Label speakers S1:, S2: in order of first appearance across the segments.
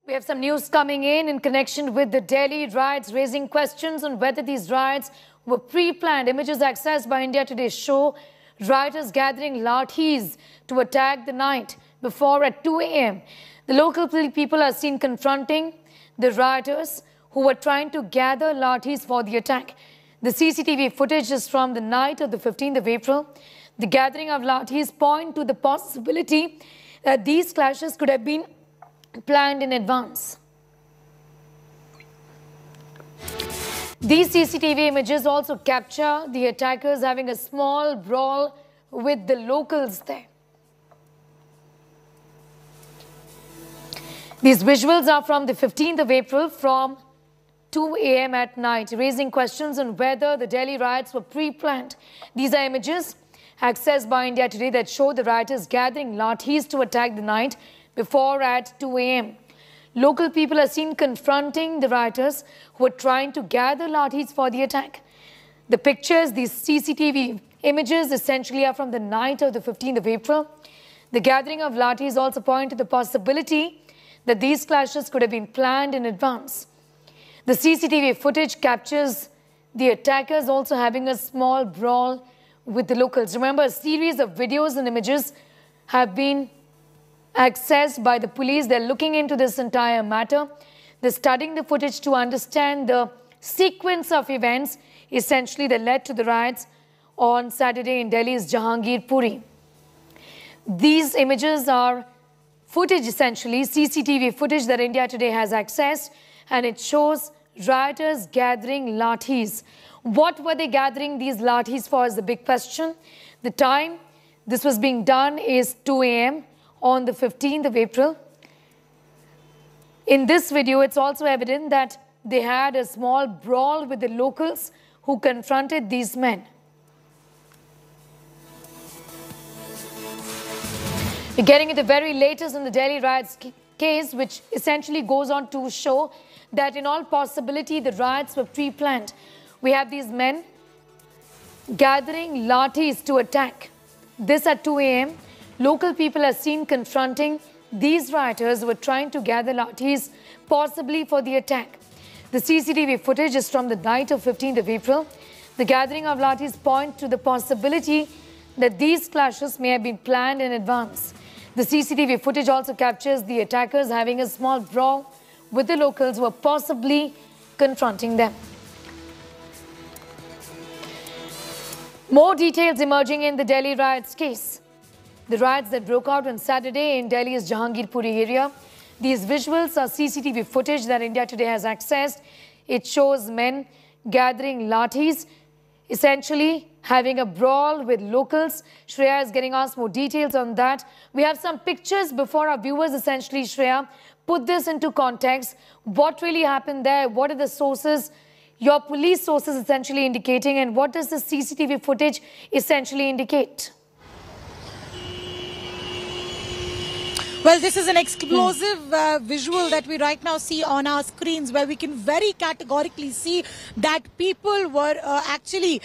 S1: We have some news coming in connection with the Delhi riots, raising questions on whether these riots were pre-planned. Images accessed by India Today show rioters gathering Lathis to attack the night before at 2 a.m. The local people are seen confronting the rioters who were trying to gather Lathis for the attack. The CCTV footage is from the night of the 15th of April. The gathering of Lathis point to the possibility that these clashes could have been planned in advance. These CCTV images also capture the attackers having a small brawl with the locals there. These visuals are from the 15th of April from 2 a.m. at night, raising questions on whether the Delhi riots were pre-planned. These are images accessed by India Today that show the rioters gathering Lathis to attack the night before at 2 a.m. Local people are seen confronting the rioters who are trying to gather Lathis for the attack. The pictures, these CCTV images essentially are from the night of the 15th of April. The gathering of Lathis also point to the possibility that these clashes could have been planned in advance. The CCTV footage captures the attackers also having a small brawl with the locals. Remember, a series of videos and images have been accessed by the police. They're looking into this entire matter. They're studying the footage to understand the sequence of events essentially that led to the riots on Saturday in Delhi's Jahangirpuri. These images are footage, essentially CCTV footage that India Today has accessed, and it shows rioters gathering Lathis. What were they gathering these Lathis for is the big question. The time this was being done is 2 a.m. on the 15th of April. In this video, it's also evident that they had a small brawl with the locals who confronted these men. We're getting into the very latest in the Delhi riots case, which essentially goes on to show that in all possibility, the riots were pre-planned. We have these men gathering Lathis to attack. This at 2 a.m. Local people are seen confronting these rioters who were trying to gather Lathis, possibly for the attack. The CCTV footage is from the night of 15th of April. The gathering of Lathis point to the possibility that these clashes may have been planned in advance. The CCTV footage also captures the attackers having a small brawl with the locals who are possibly confronting them. More details emerging in the Delhi riots case. The riots that broke out on Saturday in Delhi's Jahangirpuri area. These visuals are CCTV footage that India Today has accessed. It shows men gathering Lathis, essentially having a brawl with locals. Sreya is getting us more details on that. We have some pictures before our viewers, essentially, Sreya. Put this into context. What really happened there? What are the sources? Your police sources essentially indicating, and what does the CCTV footage essentially indicate?
S2: Well, this is an explosive visual that we right now see on our screens, where we can very categorically see that people were actually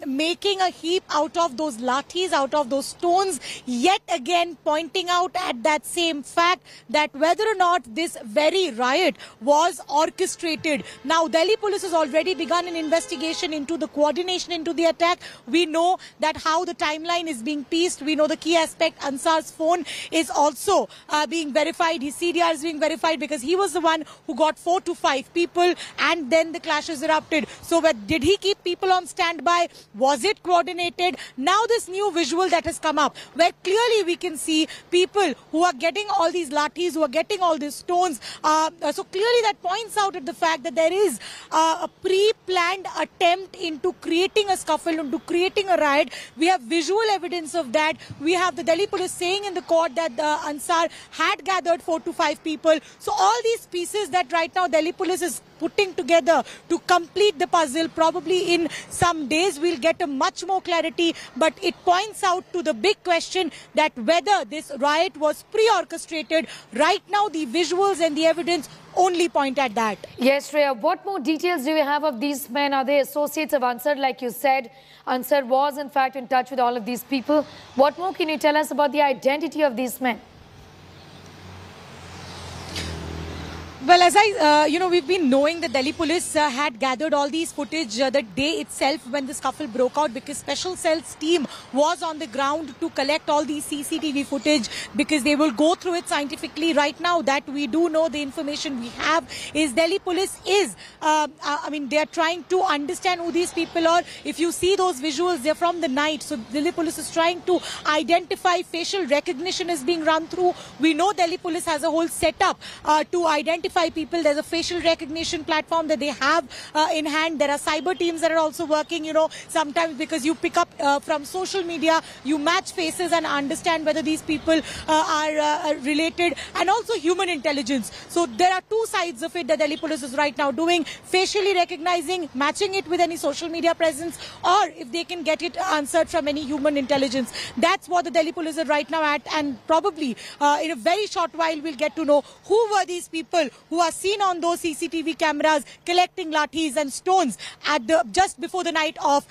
S2: making a heap out of those lathis, out of those stones, yet again pointing out at that same fact that whether or not this very riot was orchestrated. Now, Delhi police has already begun an investigation into the coordination into the attack. We know that how the timeline is being pieced. We know the key aspect, Ansar's phone is also being verified. His CDR is being verified because he was the one who got 4 to 5 people, and then the clashes erupted. So did he keep people on standby? Was it coordinated? Now this new visual that has come up, where clearly we can see people who are getting all these lathis, who are getting all these stones. So clearly that points out at the fact that there is a pre-planned attempt into creating a scuffle, into creating a riot. We have visual evidence of that. We have the Delhi police saying in the court that Ansar had gathered 4 to 5 people. So all these pieces that right now Delhi police is putting together to complete the puzzle, probably in some days we'll get a much more clarity, but it points out to the big question that whether this riot was pre-orchestrated. Right now the visuals and the evidence only point at that.
S1: Yes, Sreya, what more details do you have of these men? Are they associates of Ansar? Like you said, Ansar was in fact in touch with all of these people. What more can you tell us about the identity of these men?
S2: Well, as we've been knowing that Delhi police had gathered all these footage the day itself when the scuffle broke out, because Special Cells team was on the ground to collect all these CCTV footage, because they will go through it scientifically. Right now that we do know, the information we have is Delhi police is, they are trying to understand who these people are. If you see those visuals, they're from the night. So Delhi police is trying to identify. Facial recognition is being run through. We know Delhi police has a whole setup to identify people. There's a facial recognition platform that they have in hand. There are cyber teams that are also working, sometimes because you pick up from social media, you match faces and understand whether these people are related, and also human intelligence. So there are two sides of it that Delhi police is right now doing: facially recognizing, matching it with any social media presence, or if they can get it answered from any human intelligence. That's what the Delhi police are right now at, and probably in a very short while we'll get to know who were these people who are seen on those CCTV cameras collecting lathis and stones at just before the night of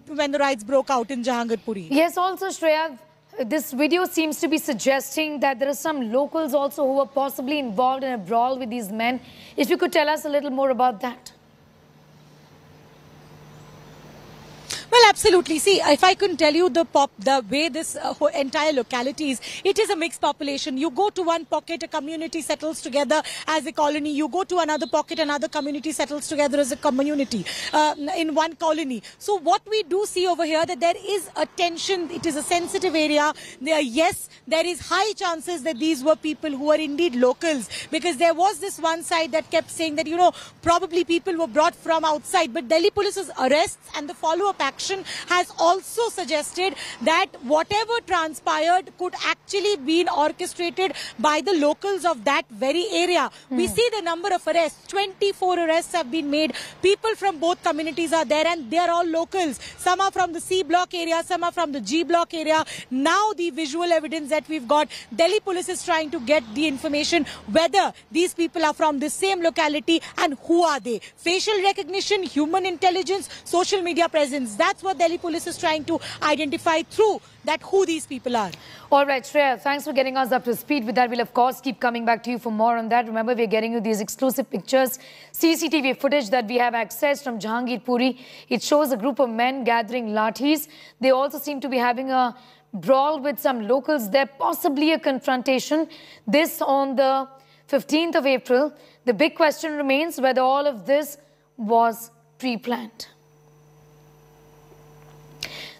S2: when the riots broke out in Jahangirpuri.
S1: Yes, also Shreya, this video seems to be suggesting that there are some locals also who were possibly involved in a brawl with these men. If you could tell us a little more about that.
S2: Well, absolutely. See, if I couldn't tell you the way this entire locality is, it is a mixed population. You go to one pocket, a community settles together as a colony. You go to another pocket, another community settles together as a community in one colony. So what we do see over here, that there is a tension. It is a sensitive area. Yes, there is high chances that these were people who are indeed locals, because there was this one side that kept saying that, probably people were brought from outside. But Delhi police's arrests and the follow-up action has also suggested that whatever transpired could actually be orchestrated by the locals of that very area. We see the number of arrests. 24 arrests have been made. People from both communities are there, and they are all locals. Some are from the C block area, some are from the G block area. Now the visual evidence that we've got, Delhi police is trying to get the information whether these people are from the same locality and who are they. Facial recognition, human intelligence, social media presence. That's what Delhi police is trying to identify through that, who these people are.
S1: All right, Shreya, thanks for getting us up to speed with that. We'll, of course, keep coming back to you for more on that. Remember, we're getting you these exclusive pictures, CCTV footage that we have accessed from Jahangirpuri. It shows a group of men gathering lathis. They also seem to be having a brawl with some locals there, possibly a confrontation. This on the 15th of April. The big question remains whether all of this was pre-planned.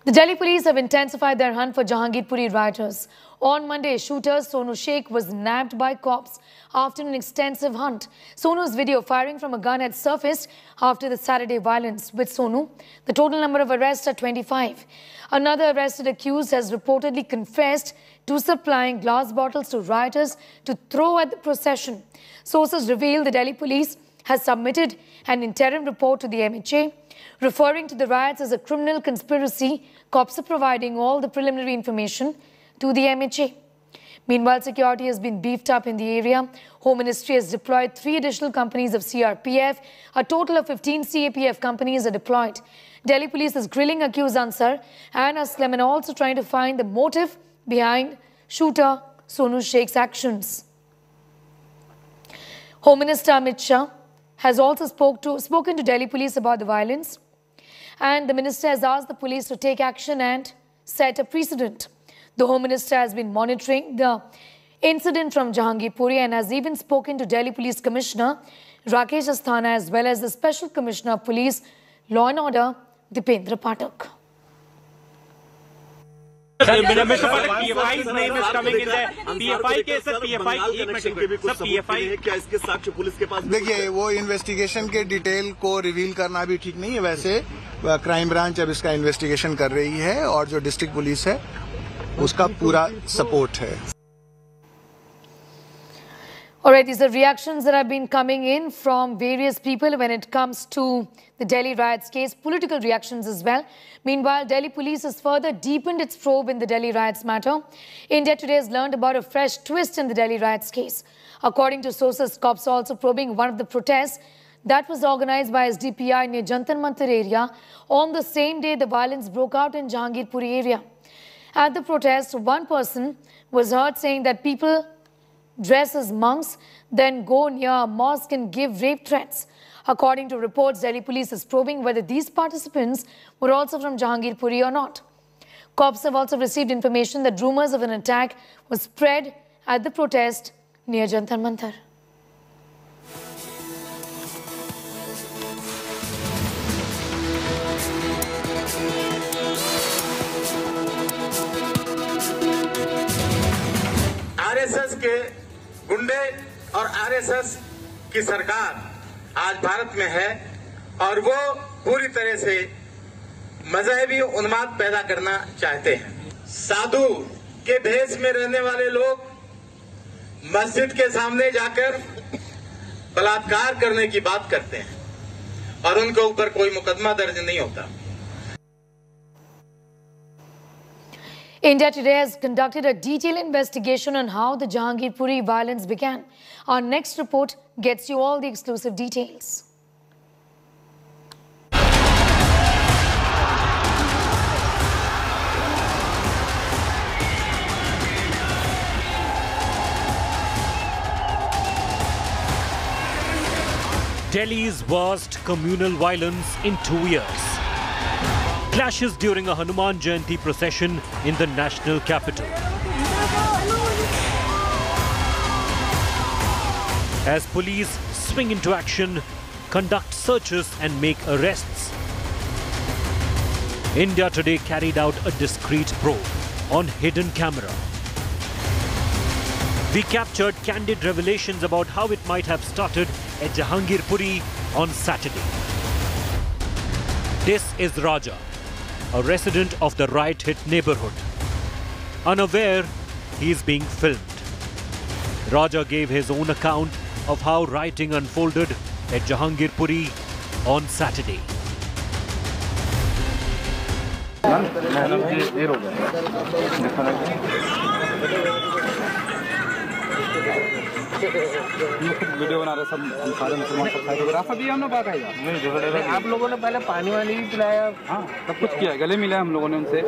S1: The Delhi police have intensified their hunt for Jahangirpuri rioters. On Monday, shooter Sonu Sheikh was nabbed by cops after an extensive hunt. Sonu's video firing from a gun had surfaced after the Saturday violence. With Sonu, the total number of arrests are 25. Another arrested accused has reportedly confessed to supplying glass bottles to rioters to throw at the procession. Sources reveal the Delhi police has submitted an interim report to the MHA. Referring to the riots as a criminal conspiracy, cops are providing all the preliminary information to the MHA. Meanwhile, security has been beefed up in the area. Home Ministry has deployed 3 additional companies of CRPF. A total of 15 CAPF companies are deployed. Delhi police is grilling accused Ansar and Aslam and also trying to find the motive behind shooter Sonu Sheikh's actions. Home Minister Amit Shah has also spoken to Delhi police about the violence, and the minister has asked the police to take action and set a precedent. The Home Minister has been monitoring the incident from Jahangirpuri and has even spoken to Delhi Police Commissioner Rakesh Asthana as well as the Special Commissioner of Police, Law and Order, Dipendra Pathak.
S3: Mr. Pathak, PFI's name is coming in there. PFI case है, PFI एक minute के सब PFI क्या इसके साक्ष्य police के पास?
S4: देखिए, वो इन्वेस्टिगेशन के डिटेल को रिवील करना भी ठीक नहीं है. वैसे क्राइम ब्रांच अब इसका इन्वेस्टिगेशन कर रही है और जो डिस्ट्रिक्ट पुलिस है उसका पूरा सपोर्ट है.
S1: All right, these are reactions that have been coming in from various people when it comes to the Delhi riots case, political reactions as well. Meanwhile, Delhi police has further deepened its probe in the Delhi riots matter. India Today has learned about a fresh twist in the Delhi riots case. According to sources, cops are also probing one of the protests that was organized by SDPI near Jantar Mantar area on the same day the violence broke out in Jahangirpuri area. At the protest, one person was heard saying that people dress as monks, then go near a mosque and give rape threats. According to reports, Delhi police is probing whether these participants were also from Jahangirpuri or not. Cops have also received information that rumors of an attack were spread at the protest near Jantar Mantar.
S5: RSS के गुंडे और RSS की सरकार आज भारत में है और वो पूरी तरह से मजहबी उन्माद पैदा करना चाहते हैं। साधु के भेष में रहने वाले लोग मस्जिद के सामने जाकर बलात्कार करने की बात करते हैं और उनके ऊपर कोई मुकदमा दर्ज नहीं होता।
S1: India today has conducted a detailed investigation on how the Jahangirpuri violence began. Our next report gets you all the exclusive details.
S6: Delhi's worst communal violence in 2 years. Clashes during a Hanuman Jayanti procession in the national capital. As police swing into action, conduct searches and make arrests. India Today carried out a discreet probe on hidden camera. We captured candid revelations about how it might have started at Jahangirpuri on Saturday. This is Raja, a resident of the riot-hit neighborhood. Unaware, he is being filmed. Raja gave his own account of how rioting unfolded at Jahangirpuri on Saturday.
S7: Video बना रहे सब सारे मुसलमान photographer भी हमने बात आएगा नहीं आप लोगों ने पहले पानी वानी भी पिलाया हाँ सब कुछ किया गले मिलाया हम लोगों ने उनसे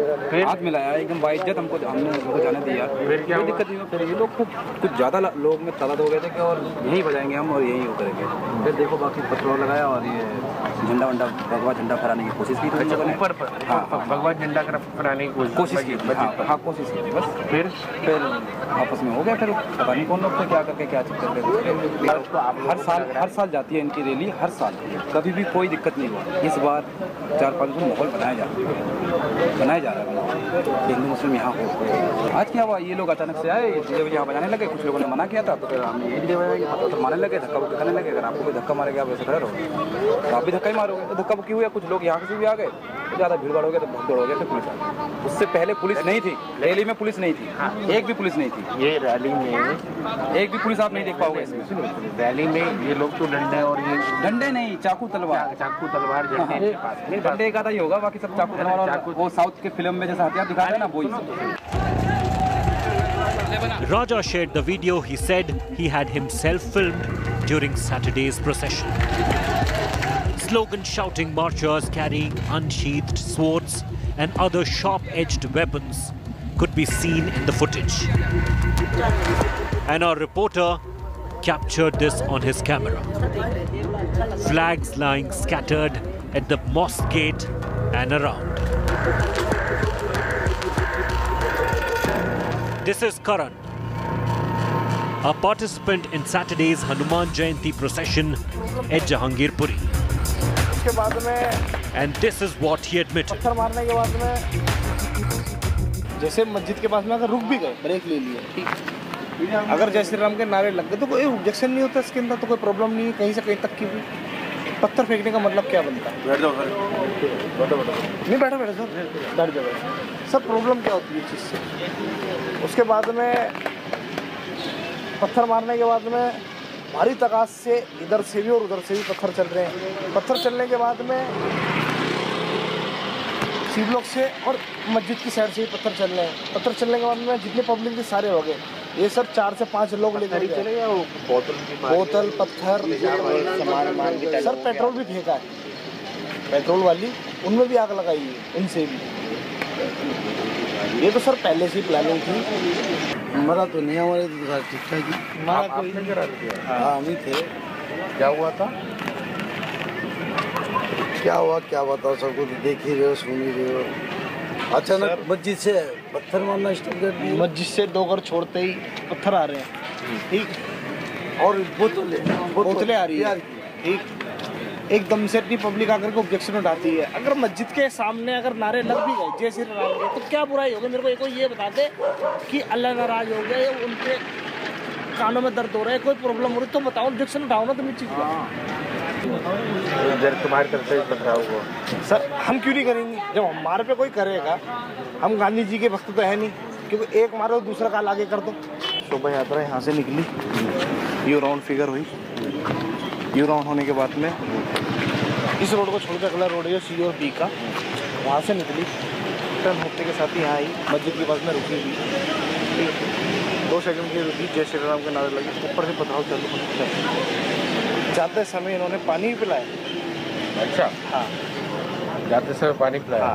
S7: हाथ मिलाया एकदम बाइज्जत हमको हमने उनको जाने दिया फिर क्या दिक्कत नहीं फिर ये लोग कुछ ज़्यादा लोग में तादाद हो गए थे कि और यहीं बजाएंगे हम और यहीं वो करेंगे फिर देखो बाकी पेट्रोल लगाया और ये झंडा वंडा भगवा झंडा फहराने की कोशिश की थी ऊपर हाँ भगवा झंडा फहराने की कोशिश की हाँ कोशिश की बस फिर आपस में हो गया फिर पता नहीं कौन लोग थे क्या करके क्या चीज करते हर साल जाती है इनकी रैली हर साल कभी भी कोई दिक्कत नहीं हुआ इस बार 4-5 दिन माहौल बनाया जा रहा है हिंदू मुस्लिम यहाँ हो आज क्या हुआ ये लोग अचानक से आए जब यहाँ बजाने लगे कुछ लोगों ने मना किया था तो फिर हमने ये डीजे बजाया तो मारने लगे धक्का बुक्की करने लगे अगर आपको कोई धक्का मारेगा आप वैसे खड़े रहोगे तो आप भी धक्का ही मारोगे तो धक्का बुक्की हुआ कुछ लोग यहाँ से भी आ गए तो ज़्यादा भीड़ भाड़ हो गया तो भगदड़ हो गया तो पुलिस आ गई उससे पहले पुलिस नहीं थी रैली में पुलिस नहीं थी एक भी पुलिस नहीं थी ये रैली में एक भी पुलिस आप नहीं देख पाओगे इसमें रैली में ये लोग तो डंडे और ये डंडे नहीं चाकू तलवार डंडे का ही होगा बाकी सब चाकू तलवार और वो साउथ के फिल्म में जैसा हथियार दिखा रहे हैं ना वही
S6: Raja shared the video he said he had himself filmed during Saturday's procession. Slogan shouting marchers carrying unsheathed swords and other sharp-edged weapons could be seen in the footage. And our reporter captured this on his camera. Flags lying scattered at the mosque gate and around. This is Karan, a participant in Saturday's Hanuman Jayanti procession at Jahangirpuri. And this is what he admitted.
S8: जैसे मस्जिद के पास में अगर रुक भी गए break ले लिए अगर जय श्री राम के नारे लग गए तो कोई ऑब्जेक्शन नहीं होता इसके अंदर तो कोई प्रॉब्लम नहीं है कहीं से कहीं तक की भी पत्थर फेंकने का मतलब क्या बनता है बैठ जाओ नहीं बैठो सर बैठ जाओ सर प्रॉब्लम क्या होती है इस चीज़ से उसके बाद में पत्थर मारने के बाद में भारी तकाज से इधर से भी और उधर से भी पत्थर चल रहे हैं पत्थर चलने के बाद में सी ब्लॉक से और मस्जिद की साइड से ही पत्थर चल रहे हैं पत्थर चलने के बाद में जितने पब्लिक के सारे हो गए ये सब 4 से 5 लोग लेकर चले गए बोतल पत्थर सर पेट्रोल भी फेंका है पेट्रोल वाली उनमें भी आग लगाई है उनसे भी ये तो सर पहले से ही प्लानिंग थी हमारा तो नहीं, हमारे तो ठीक ठाक ही। आपने करा दिया? हाँ, हम ही थे। क्या हुआ था? क्या हुआ क्या बताओ, सबको देख ही रहे हो, सुन ही रहे हो। अचानक मस्जिद से पत्थर मारना स्टार्ट कर दिया। मस्जिद से 2 घर छोड़ते ही पत्थर आ रहे हैं, ठीक, और बोतलें आ रही है, ठीक। एकदम से इतनी पब्लिक आकर के ऑब्जेक्शन उठाती है। अगर मस्जिद के सामने अगर नारे लग भी गए जय श्री राम के, तो क्या बुराई होगी? मेरे को ये बता दे कि अल्लाह नाराज हो गए, उनके कानों में दर्द हो रहा है, कोई प्रॉब्लम हो रही तो बताओ, ऑब्जेक्शन उठाओ ना तुम इस चीज़
S9: तुम्हारे तरफ से पथराव हुआ
S8: सर, हम क्यों नहीं करेंगे? जब हमारे पे कोई करेगा, हम गांधी जी के वक्त तो है नहीं, क्योंकि एक मारो दूसरा काल आगे कर दो। शोभा यात्रा यहाँ से निकली, यू राउंड फिगर हुई, यू राउंड होने के बाद में इस रोड को छोड़कर अगला रोड है सी और बी का, वहाँ से निकली, टर्न होते के साथ ही यहाँ आई, मस्जिद के पास में रुकी हुई, 2 सेकंड की रुकी, जय श्री राम के नारे लगे, ऊपर से पथराव चालू होने। जाते समय इन्होंने पानी भी पिलाया।
S9: अच्छा,
S8: हाँ,
S9: जाते समय पानी पिलाया।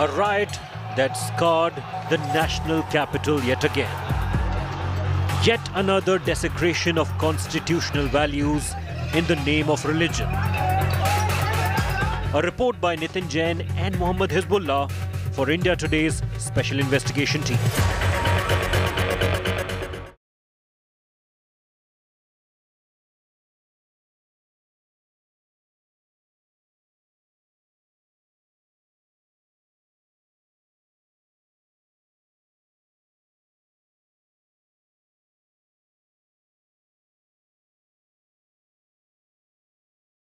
S6: A riot that scarred the national capital yet again. Yet another desecration of constitutional values in the name of religion. A report by Nitin Jain and Mohammad Hizbullah for India Today's Special Investigation Team.